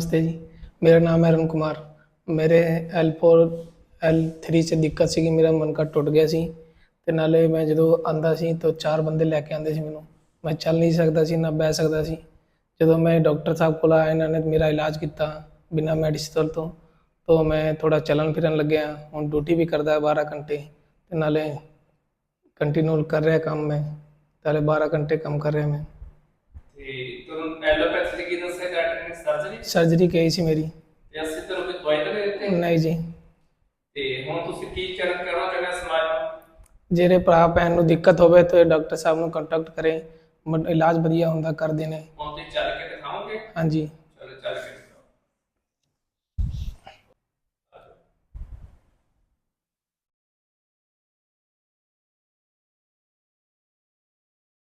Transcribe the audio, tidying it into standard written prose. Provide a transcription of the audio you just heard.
नमस्ते जी। मेरा नाम है अरुण कुमार। मेरे L4 L3 'ਚ ਦਿੱਕਤ ਸੀਗੀ, ਮੇਰਾ ਮਣਕਾ ਟੁੱਟ ਗਿਆ ਸੀ ਤੇ ਨਾਲੇ ਮੈਂ ਜਦੋਂ ਆਉਂਦਾ ਸੀ ਤਾਂ 4 ਬੰਦੇ ਲੈ ਕੇ ਆਉਂਦੇ ਸੀ ਮੈਨੂੰ। ਮੈਂ ਚੱਲ ਨਹੀਂ ਸਕਦਾ ਸੀ, ਨਾ ਬਹਿ ਸਕਦਾ ਸੀ। ਜਦੋਂ ਮੈਂ ਡਾਕਟਰ ਸਾਹਿਬ ਕੋਲ ਆਇਆ, ਇਹਨਾਂ ਨੇ ਮੇਰਾ ਇਲਾਜ ਕੀਤਾ ਬਿਨਾਂ ਮੈਡੀਸਨ ਤੋਂ, ਤਾਂ ਮੈਂ ਥੋੜ੍ਹਾ ਚੱਲਣ ਫਿਰਨ ਲੱਗਿਆ। ਹੁਣ ਡਿਊਟੀ ਵੀ ਕਰਦਾ 12 ਘੰਟੇ ਤੇ ਨਾਲੇ ਕੰਟੀਨਿਊ ਕਰ ਰਿਹਾ ਕੰਮ ਮੈਂ, ਨਾਲੇ 12 ਘੰਟੇ ਕੰਮ ਕਰ ਰਿਹਾ ਮੈਂ। ਤੇ ਤੁਹਾਨੂੰ ਐਲੋਪੈਥੀ ਦੀ ਕੀ ਦੱਸਿਆ ਡਾਕਟਰ ਨੇ? ਸਰਜਰੀ? ਸਰਜਰੀ ਕਹੀ ਸੀ ਮੇਰੀ। ਤੇ ਅਸੀਂ ਤੁਹਾਨੂੰ ਕੋਈ ਦਵਾਈ ਤਾਂ ਨਹੀਂ ਦਿੱਤੀ? ਨਹੀਂ ਜੀ। ਤੇ ਹੁਣ ਤੁਸੀਂ ਕੀ ਕਹਿਣਾ ਚਾਹੁੰਦੇ ਹੋ ਸਮਾਜ ਨੂੰ? ਜਿਹੜੇ ਭਰਾ ਭੈਣ ਨੂੰ ਦਿੱਕਤ ਹੋਵੇ ਤਾਂ ਡਾਕਟਰ ਸਾਹਿਬ ਨੂੰ ਕੰਟੈਕਟ ਕਰੇ, ਇਲਾਜ ਵਧੀਆ ਹੁੰਦਾ ਕਰਦੇ ਨੇ। ਹੁਣ ਤੁਸੀਂ ਚੱਲ ਕੇ ਦਿਖਾਓਗੇ? ਹਾਂਜੀ। ਚਲੋ ਚੱਲ ਕੇ